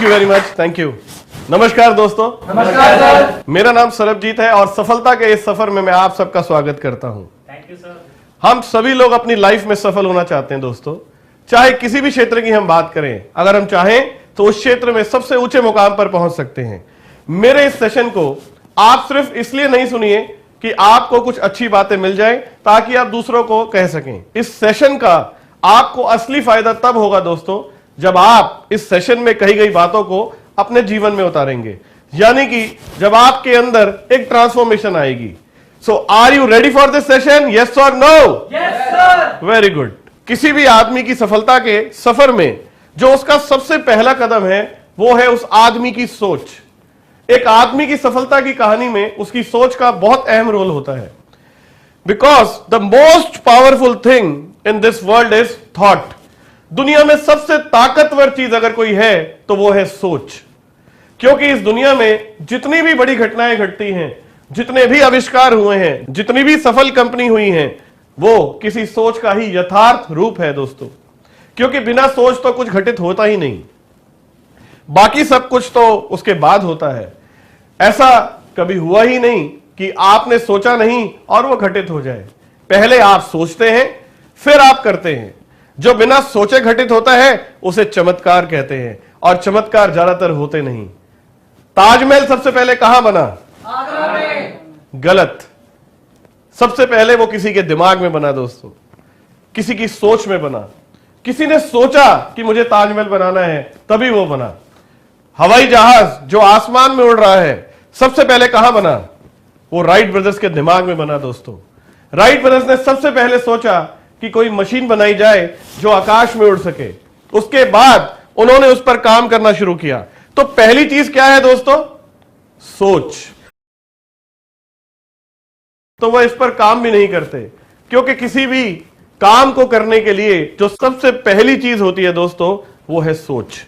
You very much, thank you. नमस्कार दोस्तों। नमस्कार सर। मेरा नाम सरबजीत है और सफलता के इस सफर में मैं आप सबका स्वागत करता हूं। Thank you sir. हम सभी लोग अपनी लाइफ में सफल होना चाहते हैं दोस्तों, चाहे किसी भी क्षेत्र की हम बात करें। अगर हम चाहें तो उस क्षेत्र में सबसे ऊंचे मुकाम पर पहुंच सकते हैं। मेरे इस सेशन को आप सिर्फ इसलिए नहीं सुनिए कि आपको कुछ अच्छी बातें मिल जाए ताकि आप दूसरों को कह सकें। इस सेशन का आपको असली फायदा तब होगा दोस्तों जब आप इस सेशन में कही गई बातों को अपने जीवन में उतारेंगे, यानी कि जब आपके अंदर एक ट्रांसफॉर्मेशन आएगी। So are you ready for this session? Yes और no? Yes sir. Very good. किसी भी आदमी की सफलता के सफर में जो उसका सबसे पहला कदम है वो है उस आदमी की सोच। एक आदमी की सफलता की कहानी में उसकी सोच का बहुत अहम रोल होता है, because the most powerful thing in this world is thought. दुनिया में सबसे ताकतवर चीज अगर कोई है तो वो है सोच। क्योंकि इस दुनिया में जितनी भी बड़ी घटनाएं घटती हैं, जितने भी आविष्कार हुए हैं, जितनी भी सफल कंपनी हुई हैं, वो किसी सोच का ही यथार्थ रूप है दोस्तों। क्योंकि बिना सोच तो कुछ घटित होता ही नहीं, बाकी सब कुछ तो उसके बाद होता है। ऐसा कभी हुआ ही नहीं कि आपने सोचा नहीं और वो घटित हो जाए। पहले आप सोचते हैं, फिर आप करते हैं। जो बिना सोचे घटित होता है उसे चमत्कार कहते हैं, और चमत्कार ज्यादातर होते नहीं। ताजमहल सबसे पहले कहां बना? आगरा में। गलत। सबसे पहले वो किसी के दिमाग में बना दोस्तों, किसी की सोच में बना। किसी ने सोचा कि मुझे ताजमहल बनाना है, तभी वो बना। हवाई जहाज जो आसमान में उड़ रहा है सबसे पहले कहां बना? वो राइट ब्रदर्स के दिमाग में बना दोस्तों। राइट ब्रदर्स ने सबसे पहले सोचा कि कोई मशीन बनाई जाए जो आकाश में उड़ सके। उसके बाद उन्होंने उस पर काम करना शुरू किया। तो पहली चीज क्या है दोस्तों? सोच। तो वह इस पर काम भी नहीं करते, क्योंकि किसी भी काम को करने के लिए जो सबसे पहली चीज होती है दोस्तों वो है सोच।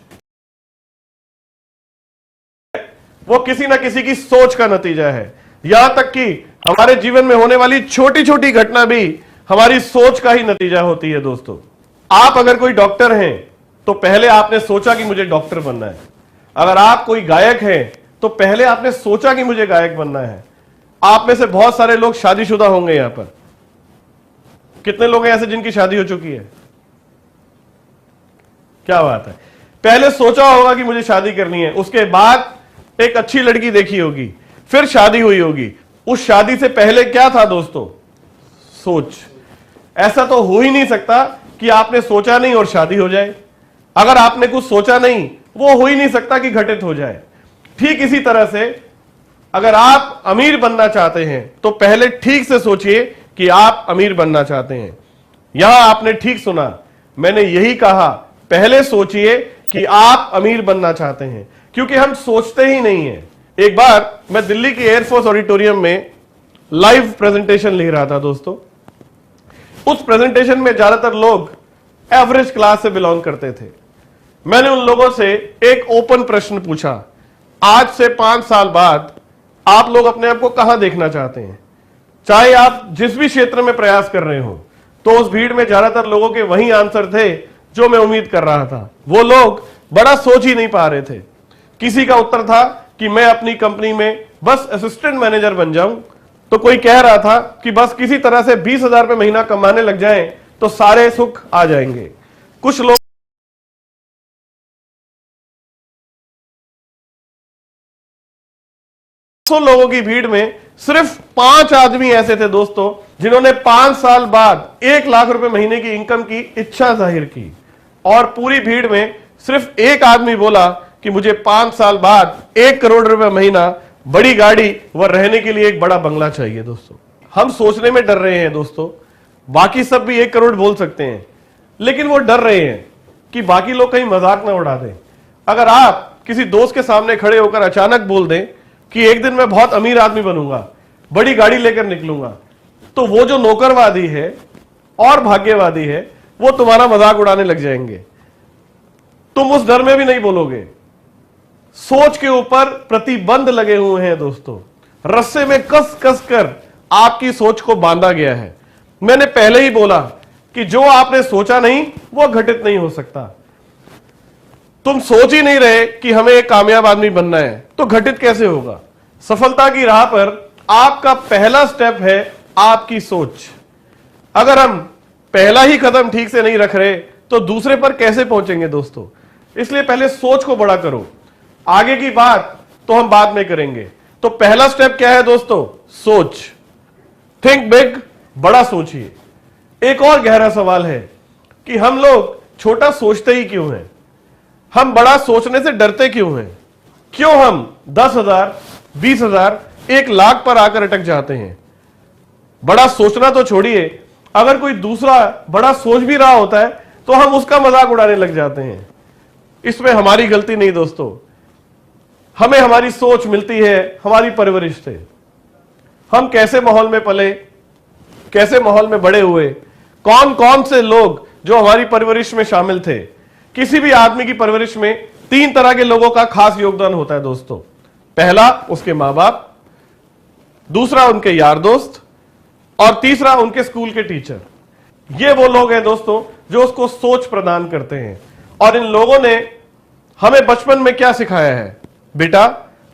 वो किसी ना किसी की सोच का नतीजा है। यहां तक कि हमारे जीवन में होने वाली छोटी छोटी घटना भी हमारी सोच का ही नतीजा होती है दोस्तों। आप अगर कोई डॉक्टर हैं तो पहले आपने सोचा कि मुझे डॉक्टर बनना है। अगर आप कोई गायक हैं तो पहले आपने सोचा कि मुझे गायक बनना है। आप में से बहुत सारे लोग शादीशुदा होंगे यहां पर। कितने लोग हैं ऐसे जिनकी शादी हो चुकी है? क्या बात है। पहले सोचा होगा कि मुझे शादी करनी है, उसके बाद एक अच्छी लड़की देखी होगी, फिर शादी हुई होगी। उस शादी से पहले क्या था दोस्तों? सोच। ऐसा तो हो ही नहीं सकता कि आपने सोचा नहीं और शादी हो जाए। अगर आपने कुछ सोचा नहीं, वो हो ही नहीं सकता कि घटित हो जाए। ठीक इसी तरह से अगर आप अमीर बनना चाहते हैं तो पहले ठीक से सोचिए कि आप अमीर बनना चाहते हैं। यहां आपने ठीक सुना, मैंने यही कहा, पहले सोचिए कि आप अमीर बनना चाहते हैं, क्योंकि हम सोचते ही नहीं है। एक बार मैं दिल्ली की एयरफोर्स ऑडिटोरियम में लाइव प्रेजेंटेशन ले रहा था दोस्तों। उस प्रेजेंटेशन में ज्यादातर लोग एवरेज क्लास से बिलोंग करते थे। मैंने उन लोगों से एक ओपन प्रश्न पूछा, आज से 5 साल बाद आप लोग अपने आप को कहां देखना चाहते हैं? चाहे आप जिस भी क्षेत्र में प्रयास कर रहे हो। तो उस भीड़ में ज्यादातर लोगों के वही आंसर थे जो मैं उम्मीद कर रहा था। वो लोग बड़ा सोच ही नहीं पा रहे थे। किसी का उत्तर था कि मैं अपनी कंपनी में बस असिस्टेंट मैनेजर बन जाऊं, तो कोई कह रहा था कि बस किसी तरह से 20,000 रुपए महीना कमाने लग जाएं तो सारे सुख आ जाएंगे। कुछ लोग लोगों की भीड़ में सिर्फ 5 आदमी ऐसे थे दोस्तों जिन्होंने 5 साल बाद 1 लाख रुपए महीने की इनकम की इच्छा जाहिर की। और पूरी भीड़ में सिर्फ एक आदमी बोला कि मुझे 5 साल बाद 1 करोड़ रुपए महीना, बड़ी गाड़ी व रहने के लिए एक बड़ा बंगला चाहिए। दोस्तों हम सोचने में डर रहे हैं दोस्तों। बाकी सब भी 1 करोड़ बोल सकते हैं, लेकिन वो डर रहे हैं कि बाकी लोग कहीं मजाक ना उड़ा दें। अगर आप किसी दोस्त के सामने खड़े होकर अचानक बोल दें कि एक दिन मैं बहुत अमीर आदमी बनूंगा, बड़ी गाड़ी लेकर निकलूंगा, तो वो जो नौकरवादी है और भाग्यवादी है वो तुम्हारा मजाक उड़ाने लग जाएंगे। तुम उस डर में भी नहीं बोलोगे। सोच के ऊपर प्रतिबंध लगे हुए हैं दोस्तों। रस्से में कस कस कर आपकी सोच को बांधा गया है। मैंने पहले ही बोला कि जो आपने सोचा नहीं वो घटित नहीं हो सकता। तुम सोच ही नहीं रहे कि हमें एक कामयाब आदमी बनना है, तो घटित कैसे होगा? सफलता की राह पर आपका पहला स्टेप है आपकी सोच। अगर हम पहला ही कदम ठीक से नहीं रख रहे तो दूसरे पर कैसे पहुंचेंगे दोस्तों? इसलिए पहले सोच को बड़ा करो, आगे की बात तो हम बाद में करेंगे। तो पहला स्टेप क्या है दोस्तों? सोच। थिंक बिग, बड़ा सोचिए। एक और गहरा सवाल है कि हम लोग छोटा सोचते ही क्यों हैं? हम बड़ा सोचने से डरते क्यों हैं? क्यों हम 10,000, 20,000, 1,00,000 पर आकर अटक जाते हैं? बड़ा सोचना तो छोड़िए, अगर कोई दूसरा बड़ा सोच भी रहा होता है तो हम उसका मजाक उड़ाने लग जाते हैं। इसमें हमारी गलती नहीं दोस्तों, हमें हमारी सोच मिलती है हमारी परवरिश से। हम कैसे माहौल में पले, कैसे माहौल में बड़े हुए, कौन कौन से लोग जो हमारी परवरिश में शामिल थे। किसी भी आदमी की परवरिश में 3 तरह के लोगों का खास योगदान होता है दोस्तों। पहला उसके मां बाप, दूसरा उनके यार दोस्त, और तीसरा उनके स्कूल के टीचर। ये वो लोग हैं दोस्तों जो उसको सोच प्रदान करते हैं। और इन लोगों ने हमें बचपन में क्या सिखाया है? बेटा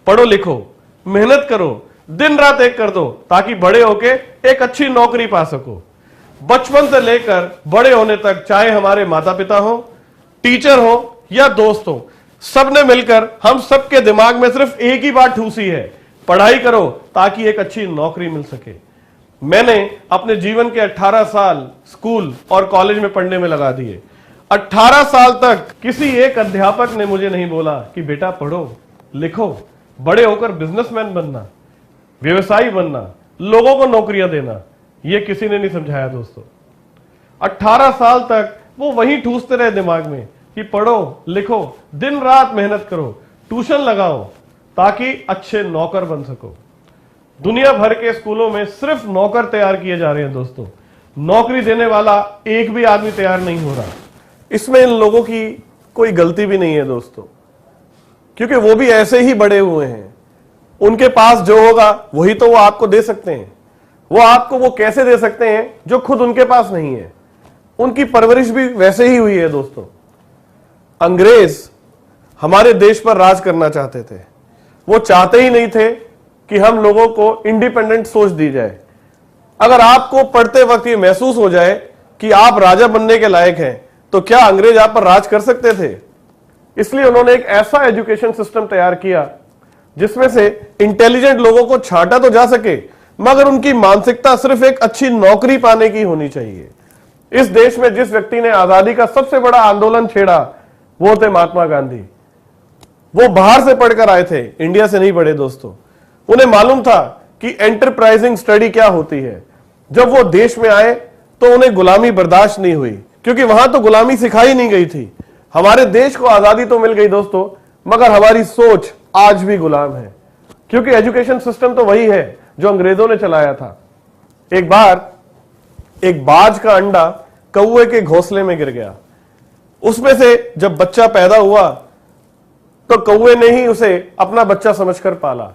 पढ़ो लिखो, मेहनत करो, दिन रात एक कर दो ताकि बड़े होके एक अच्छी नौकरी पा सको। बचपन से लेकर बड़े होने तक, चाहे हमारे माता पिता हो, टीचर हो या दोस्त हो, सबने मिलकर हम सबके दिमाग में सिर्फ एक ही बात ठूसी है, पढ़ाई करो ताकि एक अच्छी नौकरी मिल सके। मैंने अपने जीवन के 18 साल स्कूल और कॉलेज में पढ़ने में लगा दिए। 18 साल तक किसी एक अध्यापक ने मुझे नहीं बोला कि बेटा पढ़ो लिखो, बड़े होकर बिजनेसमैन बनना, व्यवसायी बनना, लोगों को नौकरियां देना। यह किसी ने नहीं समझाया दोस्तों। 18 साल तक वो वही ठूसते रहे दिमाग में कि पढ़ो लिखो, दिन रात मेहनत करो, ट्यूशन लगाओ ताकि अच्छे नौकर बन सको। दुनिया भर के स्कूलों में सिर्फ नौकर तैयार किए जा रहे हैं दोस्तों, नौकरी देने वाला एक भी आदमी तैयार नहीं हो रहा। इसमें इन लोगों की कोई गलती भी नहीं है दोस्तों, क्योंकि वो भी ऐसे ही बड़े हुए हैं। उनके पास जो होगा वही तो वो आपको दे सकते हैं। वो आपको वो कैसे दे सकते हैं जो खुद उनके पास नहीं है? उनकी परवरिश भी वैसे ही हुई है दोस्तों। अंग्रेज हमारे देश पर राज करना चाहते थे। वो चाहते ही नहीं थे कि हम लोगों को इंडिपेंडेंट सोच दी जाए। अगर आपको पढ़ते वक्त ये महसूस हो जाए कि आप राजा बनने के लायक हैं, तो क्या अंग्रेज आप पर राज कर सकते थे? इसलिए उन्होंने एक ऐसा एजुकेशन सिस्टम तैयार किया जिसमें से इंटेलिजेंट लोगों को छांटा तो जा सके, मगर उनकी मानसिकता सिर्फ एक अच्छी नौकरी पाने की होनी चाहिए। इस देश में जिस व्यक्ति ने आजादी का सबसे बड़ा आंदोलन छेड़ा वो थे महात्मा गांधी। वो बाहर से पढ़कर आए थे, इंडिया से नहीं पढ़े दोस्तों। उन्हें मालूम था कि एंटरप्राइजिंग स्टडी क्या होती है। जब वो देश में आए तो उन्हें गुलामी बर्दाश्त नहीं हुई, क्योंकि वहां तो गुलामी सिखाई नहीं गई थी। हमारे देश को आजादी तो मिल गई दोस्तों, मगर हमारी सोच आज भी गुलाम है, क्योंकि एजुकेशन सिस्टम तो वही है जो अंग्रेजों ने चलाया था। एक बार एक बाज का अंडा कौवे के घोंसले में गिर गया। उसमें से जब बच्चा पैदा हुआ तो कौवे ने ही उसे अपना बच्चा समझकर पाला।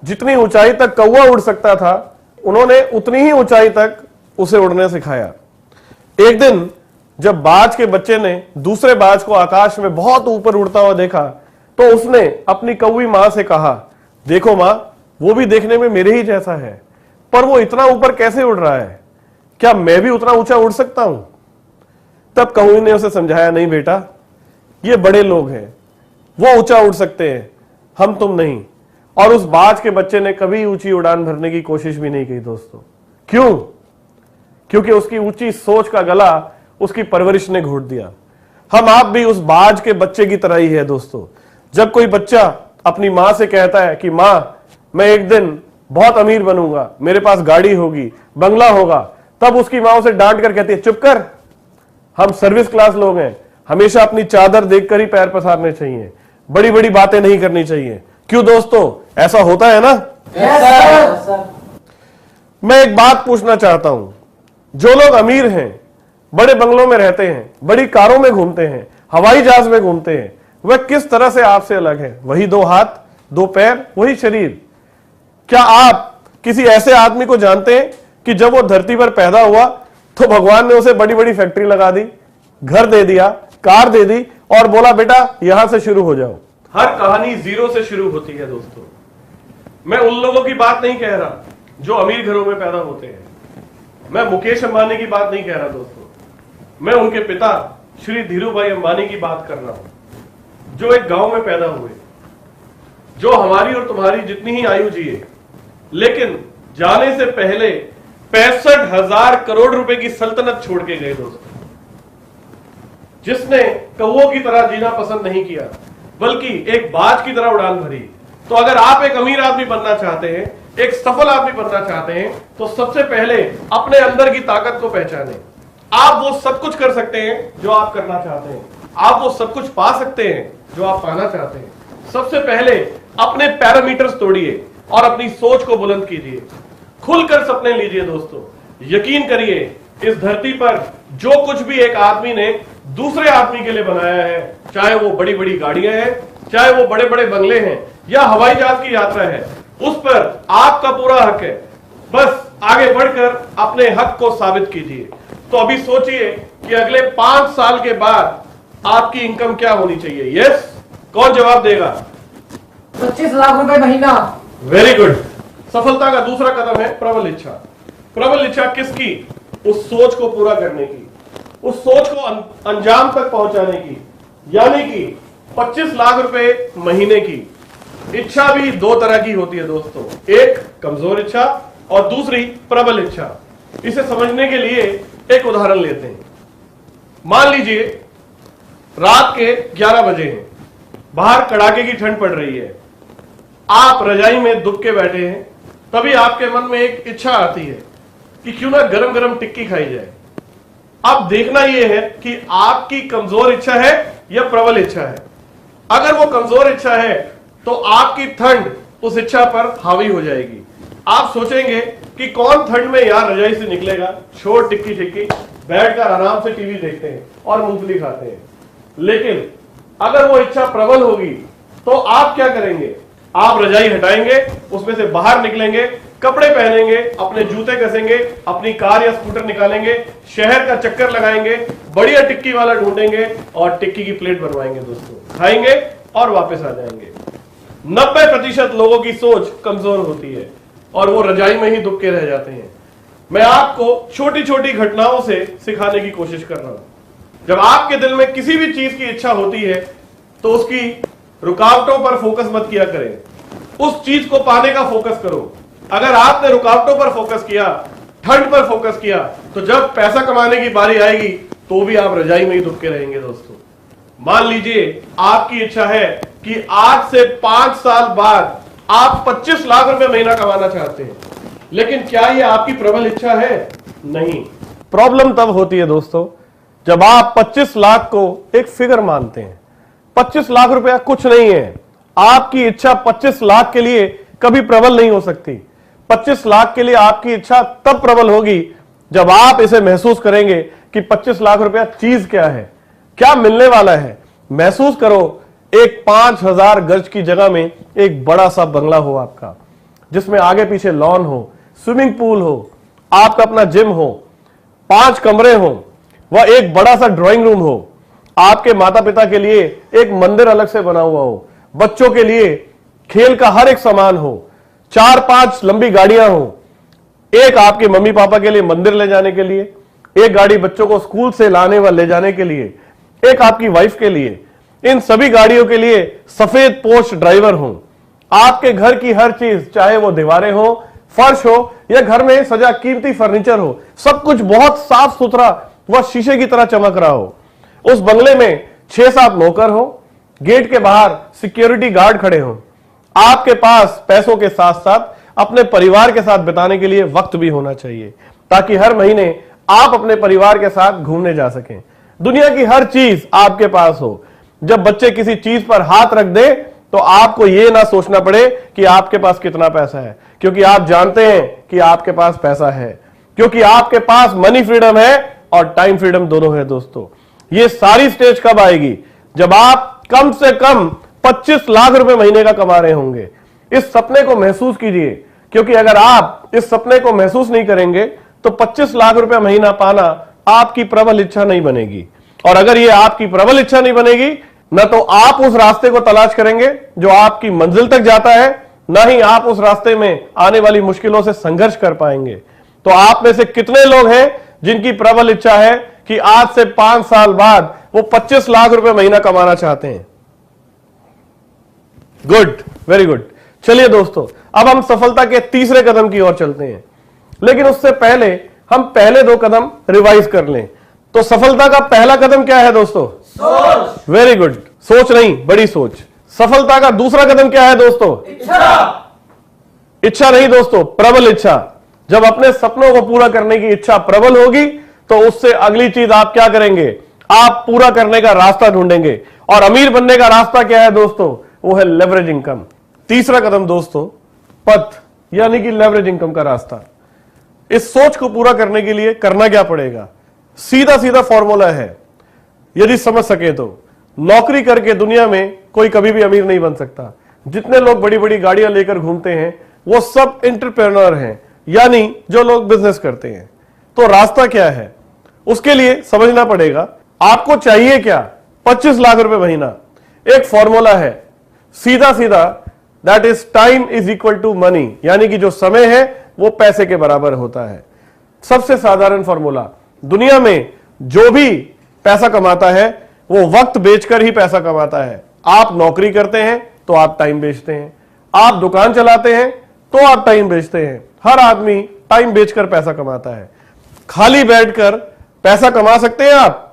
जितनी ऊंचाई तक कौवा उड़ सकता था, उन्होंने उतनी ही ऊंचाई तक उसे उड़ने सिखाया। एक दिन जब बाज के बच्चे ने दूसरे बाज को आकाश में बहुत ऊपर उड़ता हुआ देखा, तो उसने अपनी कौवी मां से कहा, देखो मां, वो भी देखने में मेरे ही जैसा है, पर वो इतना ऊपर कैसे उड़ रहा है? क्या मैं भी उतना ऊंचा उड़ सकता हूं? तब कौवी ने उसे समझाया, नहीं बेटा, ये बड़े लोग हैं, वो ऊंचा उड़ सकते हैं, हम तुम नहीं। और उस बाज के बच्चे ने कभी ऊंची उड़ान भरने की कोशिश भी नहीं की दोस्तों। क्यों? क्योंकि उसकी ऊंची सोच का गला उसकी परवरिश ने घोट दिया। हम आप भी उस बाज के बच्चे की तरह ही है दोस्तों। जब कोई बच्चा अपनी मां से कहता है कि मां, मैं एक दिन बहुत अमीर बनूंगा, मेरे पास गाड़ी होगी, बंगला होगा, तब उसकी मां उसे डांट कर कहती है, चुप कर, हम सर्विस क्लास लोग हैं, हमेशा अपनी चादर देखकर ही पैर पसारने चाहिए, बड़ी बड़ी बातें नहीं करनी चाहिए। क्यों दोस्तों, ऐसा होता है ना? Yes sir. मैं एक बात पूछना चाहता हूं, जो लोग अमीर हैं, बड़े बंगलों में रहते हैं, बड़ी कारों में घूमते हैं, हवाई जहाज में घूमते हैं, वह किस तरह से आपसे अलग है? वही 2 हाथ, 2 पैर, वही शरीर। क्या आप किसी ऐसे आदमी को जानते हैं कि जब वो धरती पर पैदा हुआ तो भगवान ने उसे बड़ी बड़ी फैक्ट्री लगा दी, घर दे दिया, कार दे दी, और बोला बेटा यहां से शुरू हो जाओ। हर कहानी जीरो से शुरू होती है दोस्तों। मैं उन लोगों की बात नहीं कह रहा जो अमीर घरों में पैदा होते हैं, मैं मुकेश अंबानी की बात नहीं कह रहा दोस्तों, मैं उनके पिता श्री धीरूभाई अंबानी की बात कर रहा हूं, जो एक गांव में पैदा हुए, जो हमारी और तुम्हारी जितनी ही आयु जिए, लेकिन जाने से पहले 65,000 करोड़ रुपए की सल्तनत छोड़ के गए दोस्तों, जिसने कौओं की तरह जीना पसंद नहीं किया बल्कि एक बाज की तरह उड़ान भरी। तो अगर आप एक अमीर आदमी बनना चाहते हैं, एक सफल आदमी बनना चाहते हैं, तो सबसे पहले अपने अंदर की ताकत को पहचानें। आप वो सब कुछ कर सकते हैं जो आप करना चाहते हैं, आप वो सब कुछ पा सकते हैं जो आप पाना चाहते हैं। सबसे पहले अपने पैरामीटर्स तोड़िए और अपनी सोच को बुलंद कीजिए, खुलकर सपने लीजिए दोस्तों। यकीन करिए इस धरती पर जो कुछ भी एक आदमी ने दूसरे आदमी के लिए बनाया है, चाहे वो बड़ी बड़ी गाड़ियां हैं, चाहे वो बड़े बड़े बंगले हैं या हवाई जहाज की यात्रा है, उस पर आपका पूरा हक है। बस आगे बढ़कर अपने हक को साबित कीजिए। तो अभी सोचिए कि अगले 5 साल के बाद आपकी इनकम क्या होनी चाहिए। यस, कौन जवाब देगा? 25 लाख रुपए महीना। Very good. सफलता का दूसरा कदम है प्रबल इच्छा। प्रबल इच्छा किसकी? उस सोच को पूरा करने की, उस सोच को अंजाम तक पहुंचाने की, यानी कि 25 लाख रुपए महीने की इच्छा भी 2 तरह की होती है दोस्तों, एक कमजोर इच्छा और दूसरी प्रबल इच्छा। इसे समझने के लिए एक उदाहरण लेते हैं। मान लीजिए रात के 11 बजे हैं, बाहर कड़ाके की ठंड पड़ रही है, आप रजाई में दुब के बैठे हैं, तभी आपके मन में एक इच्छा आती है कि क्यों ना गरम गरम टिक्की खाई जाए। अब देखना यह है कि आपकी कमजोर इच्छा है या प्रबल इच्छा है। अगर वो कमजोर इच्छा है तो आपकी ठंड उस इच्छा पर हावी हो जाएगी। आप सोचेंगे कि कौन ठंड में यार रजाई से निकलेगा, छोड़ टिक्की टिक्की, बैठकर आराम से टीवी देखते हैं और मूंगफली खाते हैं। लेकिन अगर वो इच्छा प्रबल होगी तो आप क्या करेंगे? आप रजाई हटाएंगे, उसमें से बाहर निकलेंगे, कपड़े पहनेंगे, अपने जूते कसेंगे, अपनी कार या स्कूटर निकालेंगे, शहर का चक्कर लगाएंगे, बढ़िया टिक्की वाला ढूंढेंगे और टिक्की की प्लेट बनवाएंगे दोस्तों, खाएंगे और वापस आ जाएंगे। 90% लोगों की सोच कमजोर होती है और वो रजाई में ही दुबके रह जाते हैं। मैं आपको छोटी छोटी घटनाओं से सिखाने की कोशिश कर रहा हूं। जब आपके दिल में किसी भी चीज की इच्छा होती है तो उसकी रुकावटों पर फोकस मत किया करें, उस चीज को पाने का फोकस करो। अगर आपने रुकावटों पर फोकस किया, ठंड पर फोकस किया, तो जब पैसा कमाने की बारी आएगी तो भी आप रजाई में ही दुबके रहेंगे दोस्तों। मान लीजिए आपकी इच्छा है कि आज से 5 साल बाद आप 25 लाख रुपए महीना कमाना चाहते हैं, लेकिन क्या यह आपकी प्रबल इच्छा है? नहीं। प्रॉब्लम तब होती है दोस्तों जब आप 25 लाख को एक फिगर मानते हैं। 25 लाख रुपया कुछ नहीं है। आपकी इच्छा 25 लाख के लिए कभी प्रबल नहीं हो सकती। 25 लाख के लिए आपकी इच्छा तब प्रबल होगी जब आप इसे महसूस करेंगे कि 25 लाख रुपया चीज क्या है, क्या मिलने वाला है। महसूस करो एक 5000 गज की जगह में एक बड़ा सा बंगला हो आपका, जिसमें आगे पीछे लॉन हो, स्विमिंग पूल हो, आपका अपना जिम हो, 5 कमरे हो, वह एक बड़ा सा ड्राइंग रूम हो, आपके माता पिता के लिए एक मंदिर अलग से बना हुआ हो, बच्चों के लिए खेल का हर एक सामान हो, 4-5 लंबी गाड़ियां हो, एक आपके मम्मी पापा के लिए मंदिर ले जाने के लिए, एक गाड़ी बच्चों को स्कूल से लाने व ले जाने के लिए, एक आपकी वाइफ के लिए, इन सभी गाड़ियों के लिए सफेद पोर्श ड्राइवर हो। आपके घर की हर चीज, चाहे वो दीवारें हो, फर्श हो या घर में सजा कीमती फर्नीचर हो, सब कुछ बहुत साफ सुथरा व शीशे की तरह चमक रहा हो। उस बंगले में 6-7 नौकर हो, गेट के बाहर सिक्योरिटी गार्ड खड़े हो। आपके पास पैसों के साथ साथ अपने परिवार के साथ बिताने के लिए वक्त भी होना चाहिए, ताकि हर महीने आप अपने परिवार के साथ घूमने जा सकें। दुनिया की हर चीज आपके पास हो। जब बच्चे किसी चीज पर हाथ रख दे तो आपको यह ना सोचना पड़े कि आपके पास कितना पैसा है, क्योंकि आप जानते हैं कि आपके पास पैसा है, क्योंकि आपके पास मनी फ्रीडम है और टाइम फ्रीडम दोनों है दोस्तों। ये सारी स्टेज कब आएगी? जब आप कम से कम 25 लाख रुपए महीने का कमा रहे होंगे। इस सपने को महसूस कीजिए, क्योंकि अगर आप इस सपने को महसूस नहीं करेंगे तो 25 लाख रुपए महीना पाना आपकी प्रबल इच्छा नहीं बनेगी। और अगर ये आपकी प्रबल इच्छा नहीं बनेगी, न तो आप उस रास्ते को तलाश करेंगे जो आपकी मंजिल तक जाता है, ना ही आप उस रास्ते में आने वाली मुश्किलों से संघर्ष कर पाएंगे। तो आप में से कितने लोग हैं जिनकी प्रबल इच्छा है कि आज से 5 साल बाद वो 25 लाख रुपए महीना कमाना चाहते हैं? Good, very good. चलिए दोस्तों, अब हम सफलता के तीसरे कदम की ओर चलते हैं, लेकिन उससे पहले हम पहले 2 कदम रिवाइज कर लें। तो सफलता का पहला कदम क्या है दोस्तों? सोच। Very good. सोच नहीं, बड़ी सोच। सफलता का दूसरा कदम क्या है दोस्तों? इच्छा। इच्छा नहीं दोस्तों, प्रबल इच्छा। जब अपने सपनों को पूरा करने की इच्छा प्रबल होगी तो उससे अगली चीज आप क्या करेंगे? आप पूरा करने का रास्ता ढूंढेंगे। और अमीर बनने का रास्ता क्या है दोस्तों? वो है लेवरेज इनकम। तीसरा कदम दोस्तों, पथ, यानी कि लेवरेज इनकम का रास्ता। इस सोच को पूरा करने के लिए करना क्या पड़ेगा? सीधा सीधा फॉर्मूला है, यदि समझ सके तो। नौकरी करके दुनिया में कोई कभी भी अमीर नहीं बन सकता। जितने लोग बड़ी बड़ी गाड़ियां लेकर घूमते हैं वो सब एंटरप्रेन्योर हैं, यानी जो लोग बिजनेस करते हैं। तो रास्ता क्या है? उसके लिए समझना पड़ेगा आपको चाहिए क्या। 25 लाख रुपए महीना एक फॉर्मूला है, सीधा सीधा, that is time is equal to money, यानी कि जो समय है वो पैसे के बराबर होता है। सबसे साधारण फॉर्मूला। दुनिया में जो भी पैसा कमाता है वो वक्त बेचकर ही पैसा कमाता है। आप नौकरी करते हैं तो आप टाइम बेचते हैं, आप दुकान चलाते हैं तो आप टाइम बेचते हैं। हर आदमी टाइम बेचकर पैसा कमाता है। खाली बैठकर पैसा कमा सकते हैं आप?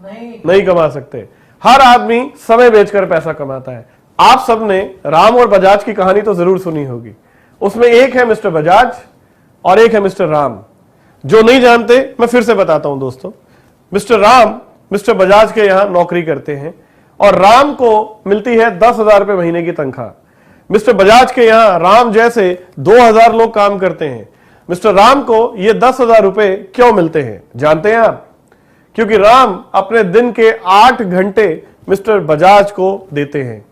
नहीं कमा सकते। हर आदमी समय बेचकर पैसा कमाता है। आप सबने राम और बजाज की कहानी तो जरूर सुनी होगी। उसमें एक है मिस्टर बजाज और एक है मिस्टर राम। जो नहीं जानते मैं फिर से बताता हूं दोस्तों। मिस्टर राम मिस्टर बजाज के यहां नौकरी करते हैं और राम को मिलती है 10,000 रुपए महीने की तनख्वाह। मिस्टर बजाज के यहां राम जैसे 2,000 लोग काम करते हैं। मिस्टर राम को ये 10,000 रुपए क्यों मिलते हैं जानते हैं आप? क्योंकि राम अपने दिन के 8 घंटे मिस्टर बजाज को देते हैं।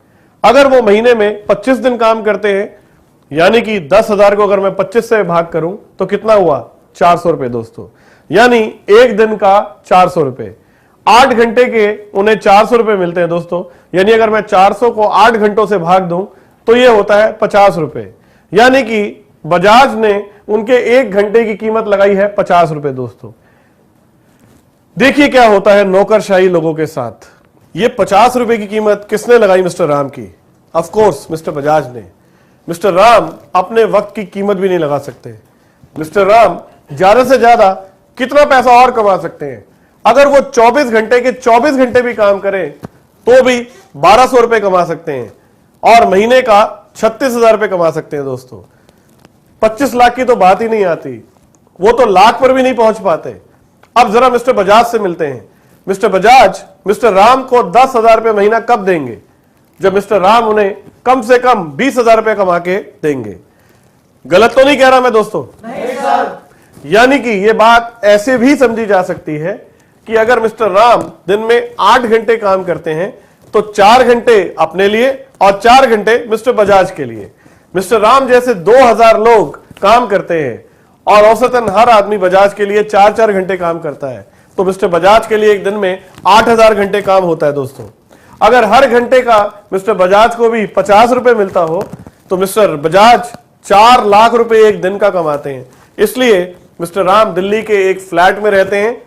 अगर वो महीने में 25 दिन काम करते हैं, यानी कि 10,000 को अगर मैं 25 से भाग करूं तो कितना हुआ? 400 रुपए दोस्तों। यानी एक दिन का 400 रुपए। 8 घंटे के उन्हें 400 रुपए मिलते हैं दोस्तों। यानी अगर मैं 400 को 8 घंटों से भाग दूं तो यह होता है 50 रुपए। यानी कि बजाज ने उनके 1 घंटे की कीमत लगाई है 50 रुपए दोस्तों। देखिए क्या होता है नौकरशाही लोगों के साथ। ये 50 रुपए की कीमत किसने लगाई? मिस्टर राम की। ऑफ कोर्स मिस्टर बजाज ने। मिस्टर राम अपने वक्त की कीमत भी नहीं लगा सकते। मिस्टर राम ज्यादा से ज्यादा कितना पैसा और कमा सकते हैं? अगर वो 24 घंटे के 24 घंटे भी काम करें तो भी 1200 रुपए कमा सकते हैं और महीने का 36,000 रुपए कमा सकते हैं दोस्तों। 25 लाख की तो बात ही नहीं आती, वो तो लाख पर भी नहीं पहुंच पाते। अब जरा मिस्टर बजाज से मिलते हैं। मिस्टर बजाज मिस्टर राम को 10,000 रुपए महीना कब देंगे? जब मिस्टर राम उन्हें कम से कम 20,000 रुपए कमा के देंगे। गलत तो नहीं कह रहा मैं दोस्तों? नहीं सर। यानी कि यह बात ऐसे भी समझी जा सकती है कि अगर मिस्टर राम दिन में 8 घंटे काम करते हैं तो 4 घंटे अपने लिए और 4 घंटे मिस्टर बजाज के लिए। मिस्टर राम जैसे 2,000 लोग काम करते हैं और औसतन हर आदमी बजाज के लिए 4-4 घंटे काम करता है, तो मिस्टर बजाज के लिए एक दिन में 8,000 घंटे काम होता है दोस्तों। अगर हर घंटे का मिस्टर बजाज को भी 50 रुपए मिलता हो तो मिस्टर बजाज 4 लाख रुपए एक दिन का कमाते हैं। इसलिए मिस्टर राम दिल्ली के एक फ्लैट में रहते हैं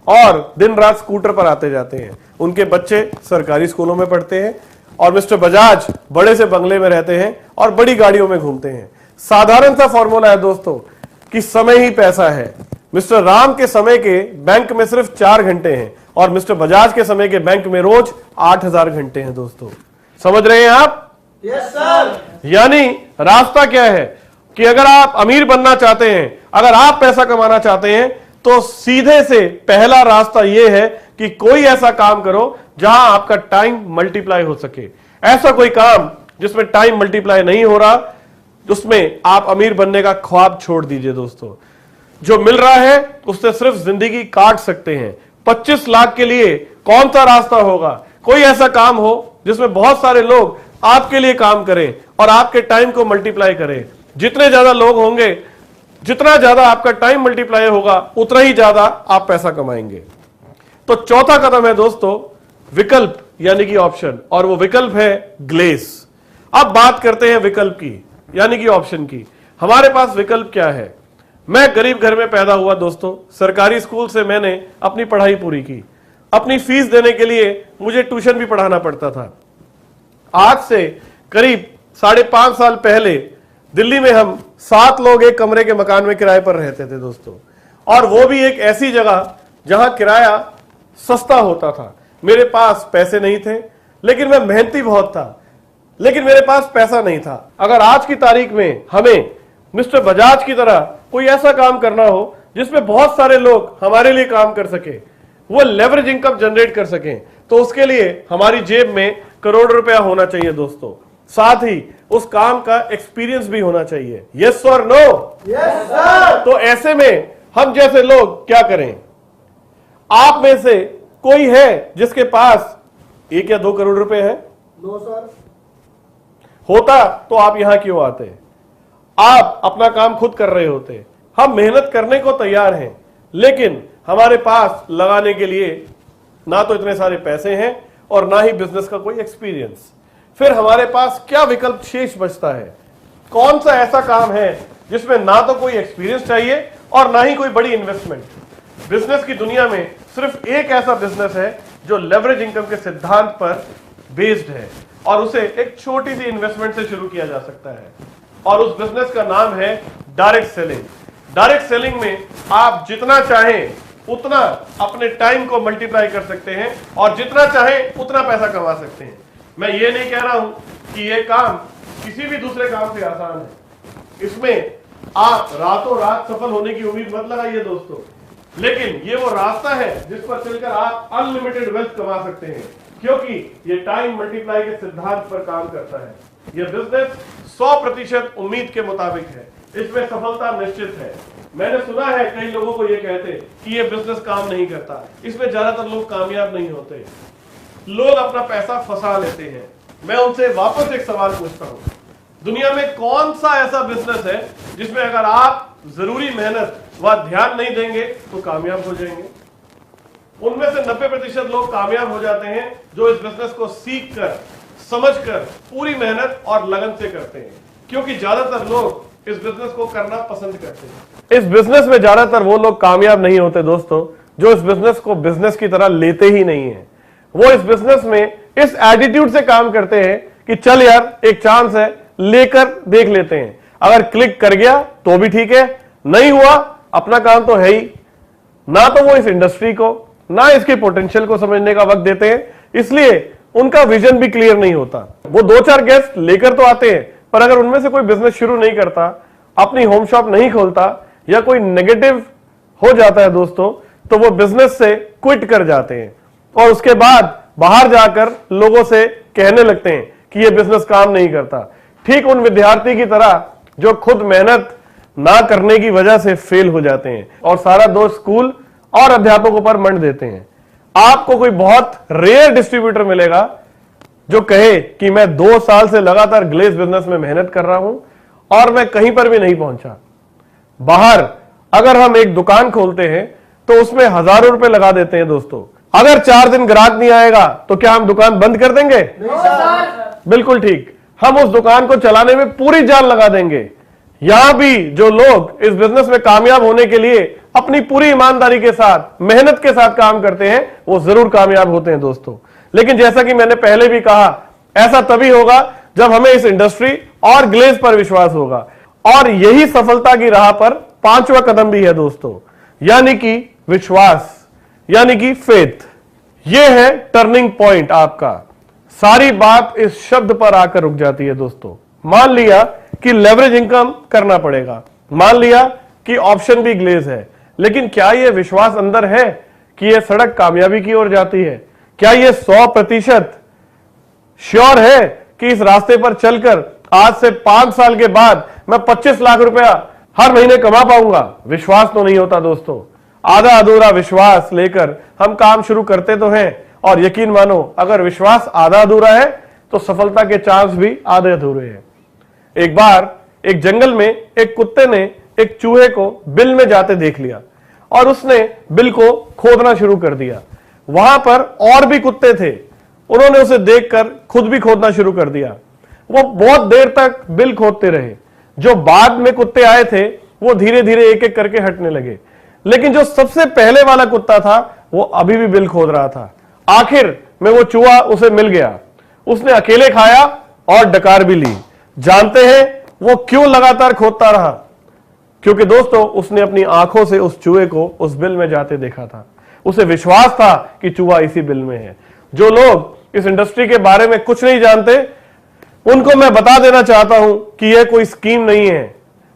और दिन रात स्कूटर पर आते जाते हैं। उनके बच्चे सरकारी स्कूलों में पढ़ते हैं और मिस्टर बजाज बड़े से बंगले में रहते हैं और बड़ी गाड़ियों में घूमते हैं। साधारण सा फॉर्मूला है दोस्तों कि समय ही पैसा है। मिस्टर राम के समय के बैंक में सिर्फ 4 घंटे हैं और मिस्टर बजाज के समय के बैंक में रोज 8,000 घंटे हैं दोस्तों। समझ रहे हैं आप? Yes sir. यानी रास्ता क्या है कि अगर आप अमीर बनना चाहते हैं, अगर आप पैसा कमाना चाहते हैं, तो सीधे से पहला रास्ता यह है कि कोई ऐसा काम करो जहां आपका टाइम मल्टीप्लाई हो सके। ऐसा कोई काम जिसमें टाइम मल्टीप्लाई नहीं हो रहा, उसमें आप अमीर बनने का ख्वाब छोड़ दीजिए दोस्तों। जो मिल रहा है उससे सिर्फ जिंदगी काट सकते हैं। 25 लाख के लिए कौन सा रास्ता होगा? कोई ऐसा काम हो जिसमें बहुत सारे लोग आपके लिए काम करें और आपके टाइम को मल्टीप्लाई करें। जितने ज्यादा लोग होंगे, जितना ज्यादा आपका टाइम मल्टीप्लाई होगा, उतना ही ज्यादा आप पैसा कमाएंगे। तो चौथा कदम है दोस्तों विकल्प यानी कि ऑप्शन, और वो विकल्प है ग्लेस। अब बात करते हैं विकल्प की यानी कि ऑप्शन की। हमारे पास विकल्प क्या है? मैं गरीब घर में पैदा हुआ दोस्तों, सरकारी स्कूल से मैंने अपनी पढ़ाई पूरी की। अपनी फीस देने के लिए मुझे ट्यूशन भी पढ़ाना पड़ता था। आज से करीब 5.5 साल पहले दिल्ली में हम 7 लोग एक कमरे के मकान में किराए पर रहते थे दोस्तों, और वो भी एक ऐसी जगह जहां किराया सस्ता होता था। मेरे पास पैसे नहीं थे, लेकिन मैं मेहनती बहुत था, लेकिन मेरे पास पैसा नहीं था। अगर आज की तारीख में हमें मिस्टर बजाज की तरह कोई ऐसा काम करना हो जिसमें बहुत सारे लोग हमारे लिए काम कर सके, वो लेवरेज इनकम जनरेट कर सकें, तो उसके लिए हमारी जेब में करोड़ रुपया होना चाहिए दोस्तों। साथ ही उस काम का एक्सपीरियंस भी होना चाहिए। यस और नो? Yes sir. तो ऐसे में हम जैसे लोग क्या करें? आप में से कोई है जिसके पास 1 या 2 करोड़ रुपए है? No sir. होता तो आप यहां क्यों आते? आप अपना काम खुद कर रहे होते। हम मेहनत करने को तैयार हैं, लेकिन हमारे पास लगाने के लिए ना तो इतने सारे पैसे हैं और ना ही बिजनेस का कोई एक्सपीरियंस। फिर हमारे पास क्या विकल्प शेष बचता है? कौन सा ऐसा काम है जिसमें ना तो कोई एक्सपीरियंस चाहिए और ना ही कोई बड़ी इन्वेस्टमेंट? बिजनेस की दुनिया में सिर्फ एक ऐसा बिजनेस है जो लेवरेज इनकम के सिद्धांत पर बेस्ड है, और उसे एक छोटी सी इन्वेस्टमेंट से शुरू किया जा सकता है, और उस बिजनेस का नाम है डायरेक्ट सेलिंग। डायरेक्ट सेलिंग में आप जितना चाहें उतना अपने टाइम को मल्टीप्लाई कर सकते हैं और जितना चाहें उतना पैसा कमा सकते हैं। मैं ये नहीं कह रहा हूं कि यह काम किसी भी दूसरे काम से आसान है। इसमें आप रातों रात सफल होने की उम्मीद मत लगाइए दोस्तों, लेकिन ये वो रास्ता है जिस पर चलकर आप अनलिमिटेड वेल्थ कमा सकते हैं, क्योंकि ये टाइम मल्टीप्लाई के सिद्धांत पर काम करता है। यह बिजनेस 100% उम्मीद के मुताबिक है, इसमें सफलता निश्चित है। मैंने सुना है कई लोगों को यह कहते कि यह बिजनेस काम नहीं करता, इसमें ज्यादातर लोग कामयाब नहीं होते, लोग अपना पैसा फंसा लेते हैं। मैं उनसे वापस एक सवाल पूछता हूं, दुनिया में कौन सा ऐसा बिजनेस है जिसमें अगर आप जरूरी मेहनत व ध्यान नहीं देंगे तो कामयाब हो जाएंगे? उनमें से 90% लोग कामयाब हो जाते हैं जो इस बिजनेस को सीख कर, समझ कर, पूरी मेहनत और लगन से करते हैं, क्योंकि ज्यादातर लोग इस बिजनेस को करना पसंद करते हैं। इस बिजनेस में ज्यादातर वो लोग कामयाब नहीं होते दोस्तों जो इस बिजनेस को बिजनेस की तरह लेते ही नहीं है। वो इस बिजनेस में इस एटीट्यूड से काम करते हैं कि चल यार एक चांस है, लेकर देख लेते हैं, अगर क्लिक कर गया तो भी ठीक है, नहीं हुआ अपना काम तो है ही। ना तो वो इस इंडस्ट्री को ना इसके पोटेंशियल को समझने का वक्त देते हैं, इसलिए उनका विजन भी क्लियर नहीं होता। वो 2-4 गेस्ट लेकर तो आते हैं, पर अगर उनमें से कोई बिजनेस शुरू नहीं करता, अपनी होम शॉप नहीं खोलता या कोई नेगेटिव हो जाता है दोस्तों, तो वो बिजनेस से क्विट कर जाते हैं और उसके बाद बाहर जाकर लोगों से कहने लगते हैं कि ये बिजनेस काम नहीं करता। ठीक उन विद्यार्थी की तरह जो खुद मेहनत ना करने की वजह से फेल हो जाते हैं और सारा दोष स्कूल और अध्यापकों पर मंड देते हैं। आपको कोई बहुत रेयर डिस्ट्रीब्यूटर मिलेगा जो कहे कि मैं 2 साल से लगातार ग्लेस बिजनेस में मेहनत कर रहा हूं और मैं कहीं पर भी नहीं पहुंचा। बाहर अगर हम एक दुकान खोलते हैं तो उसमें हजारों रुपए लगा देते हैं दोस्तों। अगर 4 दिन ग्राहक नहीं आएगा तो क्या हम दुकान बंद कर देंगे? नहीं सर। बिल्कुल ठीक, हम उस दुकान को चलाने में पूरी जान लगा देंगे। यहां भी जो लोग इस बिजनेस में कामयाब होने के लिए अपनी पूरी ईमानदारी के साथ, मेहनत के साथ काम करते हैं, वो जरूर कामयाब होते हैं दोस्तों। लेकिन जैसा कि मैंने पहले भी कहा, ऐसा तभी होगा जब हमें इस इंडस्ट्री और ग्लेस पर विश्वास होगा। और यही सफलता की राह पर 5वां कदम भी है दोस्तों, यानी कि विश्वास, यानी कि फेथ। यह है टर्निंग पॉइंट आपका। सारी बात इस शब्द पर आकर रुक जाती है दोस्तों। मान लिया कि लेवरेज इनकम करना पड़ेगा, मान लिया कि ऑप्शन भी ग्लेस है, लेकिन क्या यह विश्वास अंदर है कि यह सड़क कामयाबी की ओर जाती है? क्या यह 100% श्योर है कि इस रास्ते पर चलकर आज से 5 साल के बाद मैं 25 लाख रुपया हर महीने कमा पाऊंगा? विश्वास तो नहीं होता दोस्तों। आधा अधूरा विश्वास लेकर हम काम शुरू करते तो हैं, और यकीन मानो अगर विश्वास आधा अधूरा है तो सफलता के चांस भी आधे अधूरे हैं। एक बार एक जंगल में एक कुत्ते ने एक चूहे को बिल में जाते देख लिया और उसने बिल को खोदना शुरू कर दिया। वहां पर और भी कुत्ते थे, उन्होंने उसे देखकर खुद भी खोदना शुरू कर दिया। वो बहुत देर तक बिल खोदते रहे। जो बाद में कुत्ते आए थे वो धीरे धीरे एक एक करके हटने लगे, लेकिन जो सबसे पहले वाला कुत्ता था वो अभी भी बिल खोद रहा था। आखिर में वो चूहा उसे मिल गया। उसने अकेले खाया और डकार भी ली। जानते हैं वो क्यों लगातार खोदता रहा? क्योंकि दोस्तों उसने अपनी आंखों से उस चूहे को उस बिल में जाते देखा था। उसे विश्वास था कि चूहा इसी बिल में है। जो लोग इस इंडस्ट्री के बारे में कुछ नहीं जानते, उनको मैं बता देना चाहता हूं कि यह कोई स्कीम नहीं है,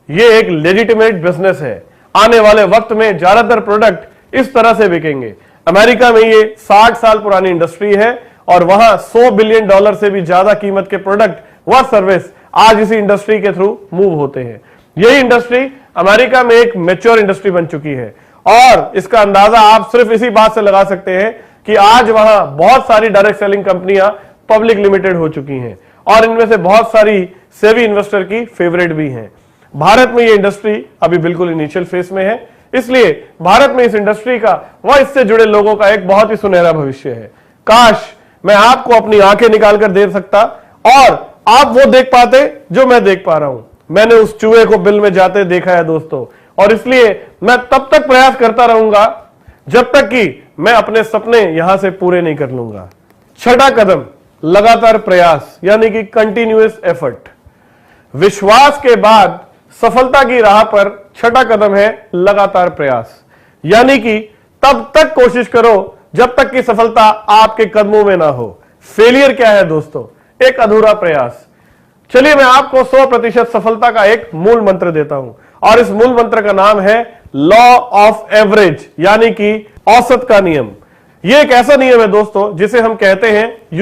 यह एक लेजिटिमेट बिजनेस है। आने वाले वक्त में ज्यादातर प्रोडक्ट इस तरह से बिकेंगे। अमेरिका में ये 60 साल पुरानी इंडस्ट्री है और वहां $100 बिलियन से भी ज्यादा कीमत के प्रोडक्ट व सर्विस आज इसी इंडस्ट्री के थ्रू मूव होते हैं। यही इंडस्ट्री अमेरिका में एक मैच्योर इंडस्ट्री बन चुकी है और इसका अंदाजा आप सिर्फ इसी बात से लगा सकते हैं कि आज वहां बहुत सारी डायरेक्ट सेलिंग कंपनियां पब्लिक लिमिटेड हो चुकी हैं और इनमें से बहुत सारी सेवी इन्वेस्टर की फेवरेट भी हैं। भारत में ये इंडस्ट्री अभी बिल्कुल इनिशियल फेज में है, इसलिए भारत में इस इंडस्ट्री का व इससे जुड़े लोगों का एक बहुत ही सुनहरा भविष्य है। काश मैं आपको अपनी आंखें निकालकर दे सकता और आप वो देख पाते जो मैं देख पा रहा हूं। मैंने उस चूहे को बिल में जाते देखा है दोस्तों, और इसलिए मैं तब तक प्रयास करता रहूंगा जब तक कि मैं अपने सपने यहां से पूरे नहीं कर लूंगा। छठा कदम, लगातार प्रयास, यानी कि कंटिन्यूअस एफर्ट। विश्वास के बाद सफलता की राह पर छठा कदम है लगातार प्रयास, यानी कि तब तक कोशिश करो जब तक कि सफलता आपके कदमों में ना हो। फेलियर क्या है दोस्तों? एक अधूरा प्रयास। चलिए मैं आपको 100% सफलता का एक मूल मंत्र देता हूं, और इस मूल मंत्र का नाम है लॉ ऑफ एवरेज, यानी कि औसत का नियम। यह एक ऐसा नियम है दोस्तों जिसे हम कहते हैं